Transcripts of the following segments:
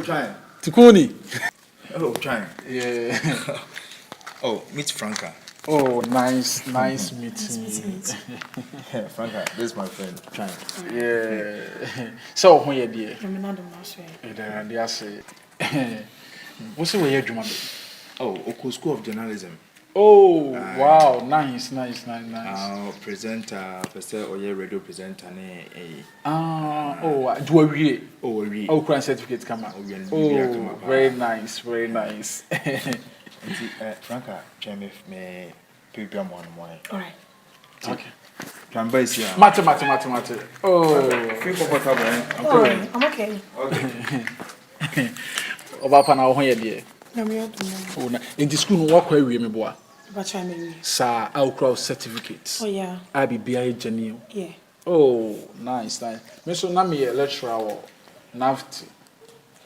trying. Tikuni. Oh, trying. Yeah. Oh, meet Franca. Oh, nice meeting. Franca, this is my friend. Trying. Yeah. So, when you dear? I'm not doing that. They say. What's the way you do? Oh, Oko School of Journalism. Oh, wow, nice. Presenter, radio presenter. Do we? Oh, current certificate come out. Oh, very nice. Franca, Jamie, me, people, one. All right. Okay. Can buy here. Mate. Oh, Feel comfortable. I'm okay. Okay. Obapa na ho ye de. No, me don't Oh, na in the school no work we me boa. But try me. Sa outcrow certificates. Oh yeah. I be BI Janio. Yeah. Oh, nice. Me so na me lecturer or NAFT.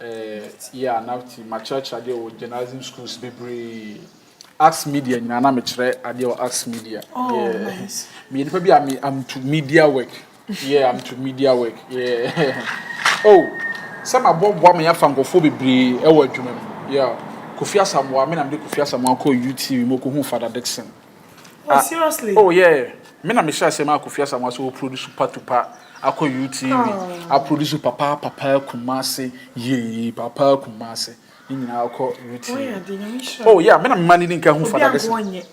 NAFT. My church ade o journalism schools bebre. Ask media na me chere ade o ask media. Oh, yeah. nice. Me be I'm to media work. Yeah, I'm to media work. Yeah. Oh, some aboa me afankofo bebre e wo adwuma mu. Yeah. Kofi Asamoah, me na me Kofi Asamoah ko UTV mo ko hu Father Dixon. Oh, seriously? Oh yeah. Me na me share say ma Kofi Asamoah so produce Super Tupa akọ UTV. I produce Papa Kumase. Ye Papa Kumase. Ni nyina akọ UTV. Oh yeah, dey na me sure. Oh yeah, me na me mani nka hu Father Dixon.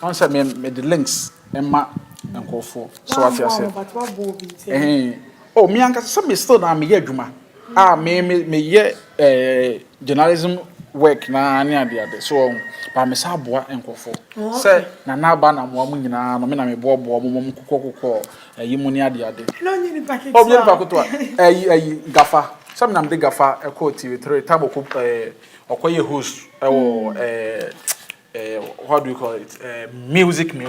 On say me the links emma nkofo. So what you say? But what bo bi. Oh, me anka say me still na me ye adwuma. Me ye journalism work na ani ade so ba me sa boa enkofo say na ba na mo nyina no me na me boa mo kokoko yimu ni ade no nyi ni packet oh me packet to gafa some na me gafa e ko TV3 time ko okoye host wo what do you call it music me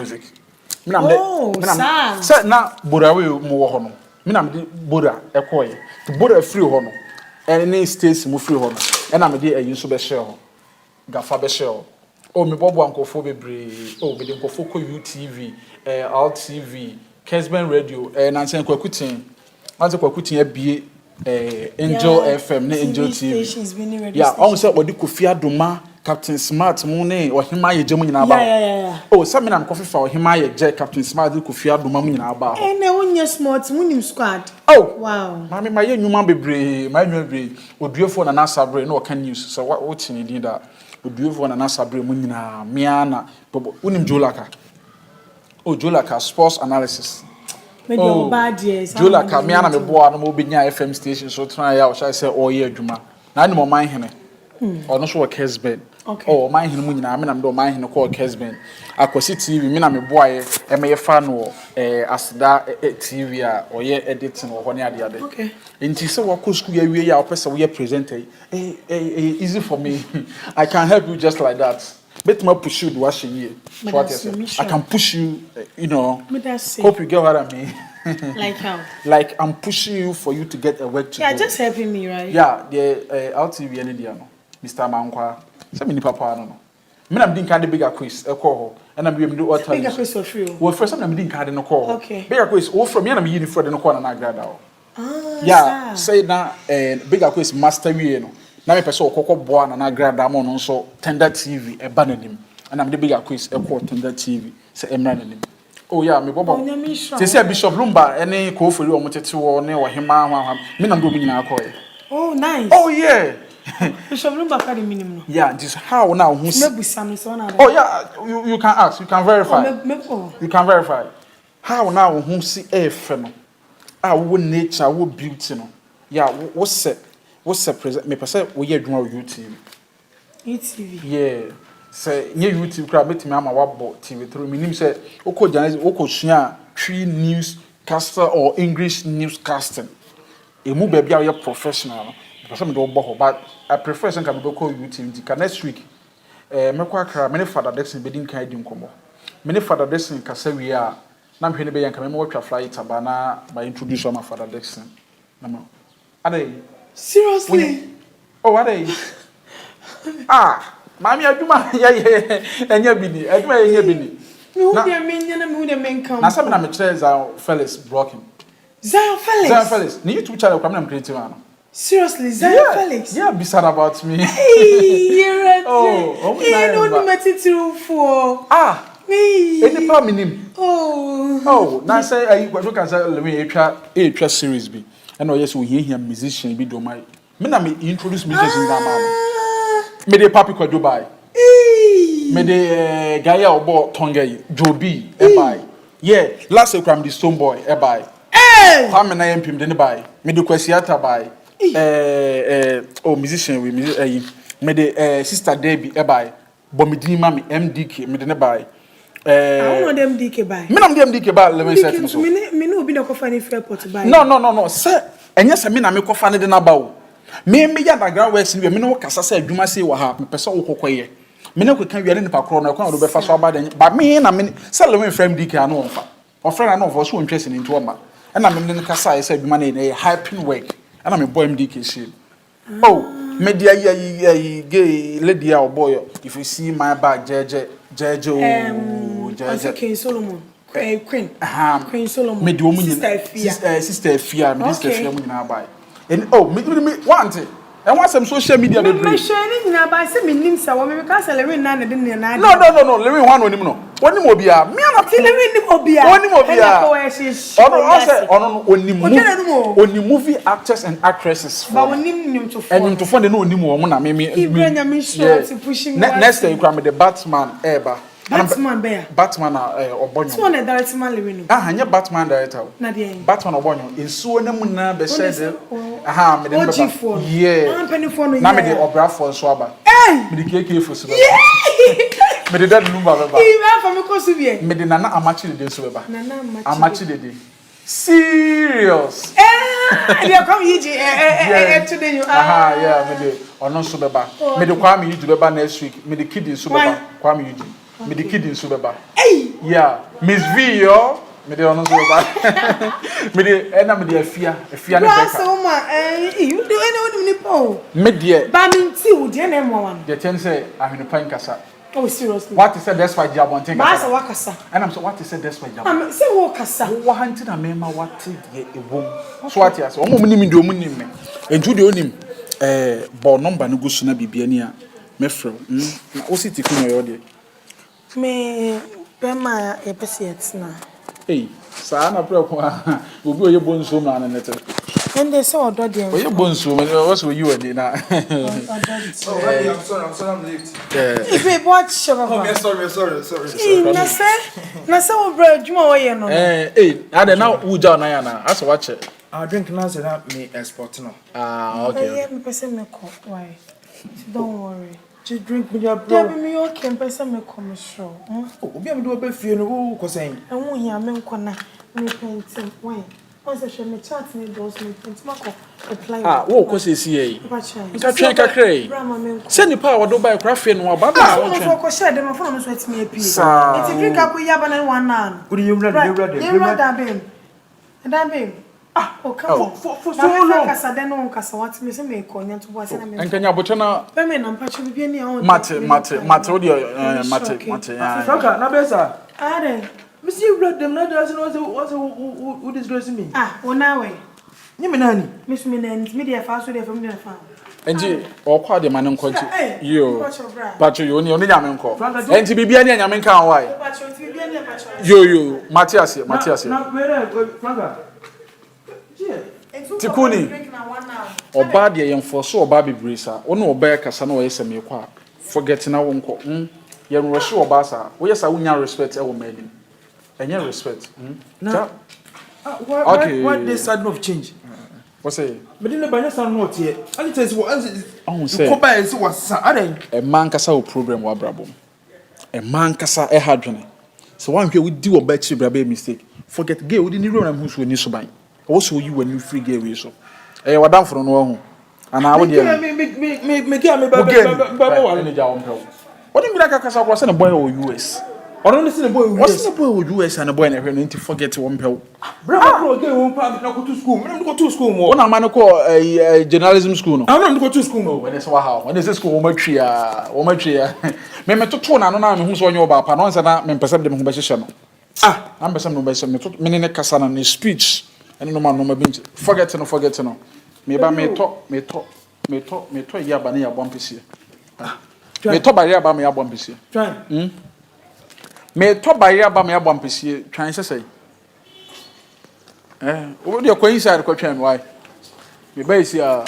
na me say na borawe mo wo ho no me na me bora e koye to bora free ho no any states mo free ho no e na me dey ayi so be share ho gafa be share ho oh me bobo ankofo bebre oh me dey ankofo ko UTV RTV Kesben radio na nsen kwakutin anse kwakutin abie Angel FM na Angel TV yeah on say body Kofi Adoma Captain Smart mu ne ohima ye gem nyina ba yeah oh say me na kofi fa ohima ye je Captain Smart Kofi Adoma mu nyina ba na wonye smart munim squad oh wow ma me ma ye nyuma bebre ma nyuma bebre oduefo na sabre na oka news so what tin din da oduefo na sabre mu nyina mia na unim Jolaka oh Jolaka sports analysis oh bad yes Jolaka mia na me boa na mo benya FM station so try ya o sha say o ye adwuma na ni mo man hene ono so work Kesben okay oh man hene mu nyina me na me do man hene ko Kesben akosi TV me na me boa ye e me ye fa no asda TV a o ye editing wo ho ne ade okay nti se wo ko school ya wie ya o pese wo ye presenter easy for me I can help you just like that bet me push you do what she so what I can push you you know hope you get what I mean like how like I'm pushing you for you to get a work to yeah just helping me right yeah the LTV any dia no Mr. Mankwa say me ni papa no me na me din kan de bigger quiz e call ho and na me do what time bigger quiz for free well first time na me din kan de no call okay bigger quiz wo from me na me yi ni for de no call na grada ho yeah say na bigger quiz master wie no na me pese okoko boa na grada mo no so Tender TV e ba nanim and am the bigger quiz e call Tender TV say emra nanim oh yeah me bobo say Bishop Lumba any ko ofori o motete wo ne ohima hwa me na do nyina akoye oh nice oh yeah Bishop Lumba ka de minimum no yeah this how now who oh yeah you can ask you can verify you can verify how now who see efe no wo nature wo beauty no yeah what's present me person we ye adwuma YouTube yeah say nye YouTube crowd metimi ama wabo TV3 minim say oko journalism oko sua tree news caster or English newscasting emu ba bia we professional no person me do bo but I prefer say can be call YouTube ka next week mekwa akra me ne Father Dixon be din kan di nkomo me ne Father Dixon kasa wi a na mhwe ne be yanka me watwa flight aba na ba introduce my Father Dixon na ma ade seriously oh ade mami aduma enya bini aduma enya bini me hu menya na me hu men kan na sabe na me kire za Felix blocking Zion Felix ni YouTube channel kwam na creative ano Seriously, Zion Felix? Yeah, be sad about me. Hey, you're right. Oh, don't met it through for. Me. Any part minim. Oh, now say I what can say let me a series be. And yes, we hear musician be do my. Me na me introduce musicians na mama. Me de papi kwa Dubai. Me de guy obo tonga Joby e buy. Yeah, last week I'm the Stone Boy e buy. Kwame na yempim de ne buy. Me de Kwasiata buy. Musician we me de sister Debbie e buy. But me di mami MDK me de ne buy. I want them DK buy. Me na MDK buy let me say so. Me no be no ko find airport buy. No. Say enye se me na me ko fa ne de na ba o. Me ya background works we me no kasa say adwuma say wa ha me pese wo kokoye. Me no kweka wiare nipa kro no kwa do be fa so aba de. Ba me na me say le me frame DK anu onfa. O friend anu onfa so ntwese ni nto ma. E na me ne kasa say adwuma na e hyping work. E na me boy MDK shit. Oh, me dia gay lady or boy if you see my bag jeje King Solomon. Queen Solomon. Me do sister Fia, me sister Fia mu na buy. And me want it. And want some social media be me share ni na buy say me nim sa wo me ka say le na de na. No, le one onim no. Onim obia. Me na ti le nim obia. Onim obia. Ono onim movie actors and actresses. But onim to and to find no onim wo na me. Ibranya me sure to pushing. Next time you come the Batman Eba. Batman bear. Batman Obonyo. So na director man le win. Anya Batman director. Na de. Batman Obonyo. Ensuo na mu na be said. Me de baba. Yeah. Na me de obra for so aba. Me de KK for so aba. Me de that number baba. Even for me ko so be. Me de nana amachi de so aba. Nana amachi de. Serious. They come here today you yeah, me de ono so beba. Me de kwa me yuju beba next week. Me de kid so beba. Kwa me yuju. Me the kid in Subeba. Hey! Yeah. Miss V, yo. Me the honor Subeba. Me the ena me the fear ne beka. You do any po. Me the. Ba me nti wo de na mo wan. The ten say ahwene pan kasa. Oh seriously. What is said that's why Jabon think. Ba say wakasa. And I'm so what is said that's why Jabon. Say wo kasa. Wo hanti na me ma what ye ewom. So what is o mo nim ndi o mo nim me. Enju de onim bo number no go so na bibia ni a me frɛ. Na o siti ku no yo de. Me bema e pese na. Hey, sa na pre ko obi oye bonso ma na nete. And they saw odo de. Oye bonso me was you and na. I'm sorry I'm late. If we watch show. Sorry. Na say wo bra adwuma wo ye no. Ade na wuja na ya na. Asa wache. I drink now say that me export no. Okay. Yeah, me pese me ko. Why? Don't worry. Just drink me your bro. Tell me okay, pese me come show. Obi am do be fie no wo ko sen. E wo hia me nkona me painting. Why? Once she me chat me those me paint mako apply. Wo ko se si yi. Nka twen kakrai. Se ni pa wo do buy kra fie no ba ba wo twen. Wo ko share dem phone no so etimi apie. It drink up ya ba na one nan. Good you ready. That babe. Oh, come on. For so long. Kasa den no kasa what me say me ko nya to boase na me. Enkanya botona. Be me na mpacho bi ni on. Mate mate. Franka na besa. Are. Me see you blood them na just who disgrace me. Ona we. Nyime nani? Miss me nani me dey fa so dey fa me dey fa. Enji okwa de mane nkonti. Yo. Pacho yo ni nyame nko. Enti bibia ni nyame nka why? Pacho bibia ni pacho. Yo Matthias. Na where Franka? Tikuni oba de yemfo so oba bebresa wo no oba kasa na wo yesem yekwa forget na wo nko ye nroshe oba sa wo yesa wo nya respect e wo mani enye respect what this sudden of change what say but in the banya san not here and it is what say ko ba ese wasa adan e man kasa wo program wa brabom e man kasa e hadwene so wan hwe wo di oba chi braba mistake forget gay wo di ni ro na hu so ni so ban also you when you free gay we so wadam for no ho ana wo de me baba wa ni ja wo mpɛ wo ni mi like kasa kwa se na boy o US ono ni se na boy o US what's the boy o US and boy na hwe no nti forget wo mpɛ wo bra bro gay wo mpa na go to school me go to school mo wona ma no ko journalism school no na go to school mo when say wa how when say school wo matwi ya me metoto na no na me hu so onye oba pa no nsa na me mpɛsɛ de me hu bɛ hyehyɛ no am mpɛsɛ me hu bɛ hyehyɛ me me ne kasa na speech and no man no binch forget no Me ba me to ya ba ne ya bɔ mpese. Me to ba ya ba me ya bɔ mpese. Try. Me to ba ya ba me ya bɔ mpese. Twan sesɛ. Wo de ko inside ko twan why? Me ba isi a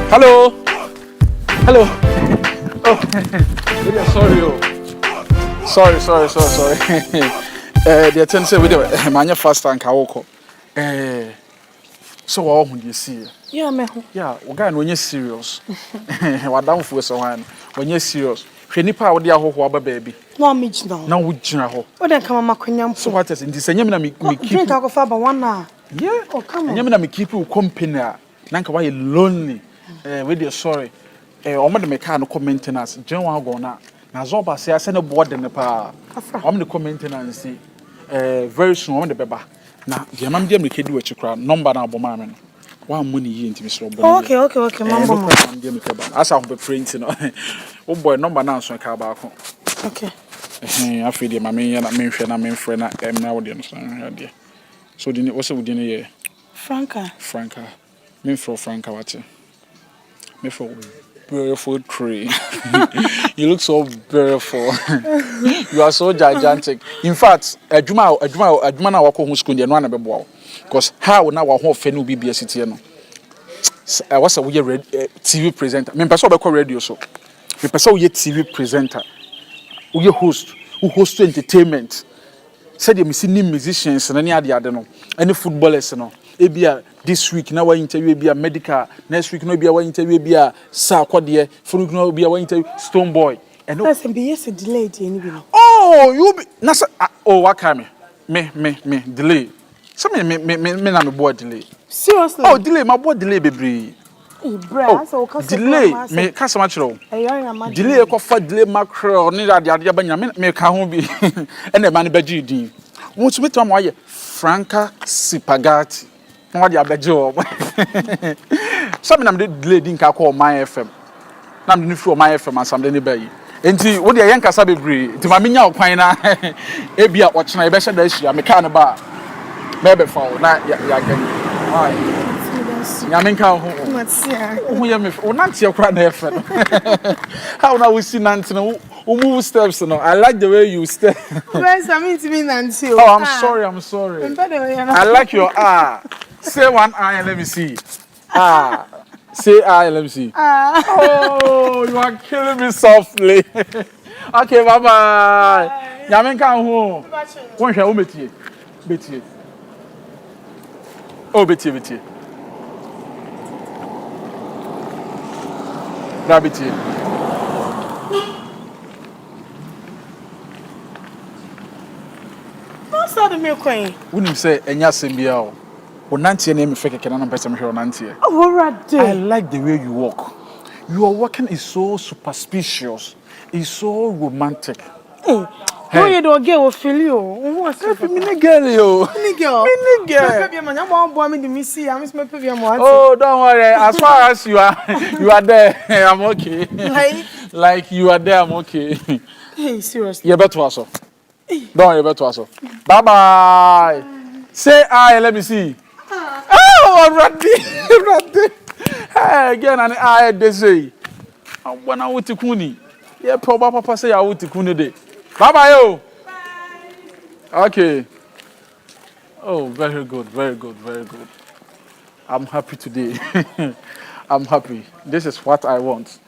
Hello. Hello. Oh, sorry. Sorry. The attention with the mania fast and kawoko. So what would you see? Yeah, me. Yeah, we got when you're serious. What down for someone when you're serious. Nipa wo dia ho aba baby. No me gina. Na wo gina ho. O den kama makwanyam. So what is in this nyam na me keep. Drink akofa ba one hour. Yeah. Oh, come on. Nyam na me keep you company. Na nka why lonely. With your sorry. Omo de me car no maintenance. Gen wa go na. Na zo ba se ase ne board ne pa. Omo de maintenance. Very soon omo de beba. Na de mam de me kedi wa chikra number na aboma me no. Wa money yi ntimi so bo. Okay. Mambo. Asa ho be print no. O boy number na so ka ba ko. Okay. Afi de mame ya na menhwe na menfre na emna wo de no so de. So de wo se wo de ne ye Franca. Menfro Franca wate. Me for beautiful tree. You look so beautiful. You are so gigantic. In fact, adwuma na wako hu school de no na bebo. Because how na wa ho fe no BBS city no. Was a we TV presenter. Me person be call radio so. Me person we TV presenter. We host, who host entertainment. Said you see musicians and any other no. Any footballers no. Ebia this week na wa interview ebia medical, next week no bia wa interview ebia sa kwade, for week no bia wa interview Stone Boy. And no be yes delayed any bi. Oh, you be na oh what come me delay. So me na me boy delay. Seriously? Oh, delay my boy delay bebre. Bra, so ka delay me ka sama chiro. Delay ko fa delay macro ni ade banya me ka ho bi. E na ma ne baji din. Wo tumi to am Franca Sipagati. What you beje o. Some na me delay din ka call my FM. Na me free my FM and some dey bayi. Enti wo de yen kasa bebre. Enti ma menya okwan na e bia o chena e be hye da hia me ka ne ba. Me be fa na ya gan. Why? Ya men ka ho. Matia. Wo ye me o nantie kra na efe no. How na we see nante no. Move steps no. I like the way you step. Where's I mean to me nantie. Oh, I'm sorry. I like your Say one eye and let me see. Say eye, let me see. Oh, you are killing me softly. Okay, bye. Yamen kan ho. Won hwe o metie. Oh, betie. Rabitie. What's that me queen? Wouldn't say enya sembia o. Onantie na me fake kena na pese me hwe onantie. Oh, already. I like the way you walk. Your walking is so superstitious. It's so romantic. Hey, you don't get feel you. What's up? Mini girl, yo. Mini girl. Oh, don't worry. As far as you are there, I'm okay. Like you are there, I'm okay. Hey, seriously. You better also. Don't worry, better also. Bye. Say I, let me see. Oh, already. Hey, again, and I they say. When I want to kuni. Yeah, probably papa say I want to kuni day. Bye yo. Okay. Oh, very good. I'm happy today. I'm happy. This is what I want.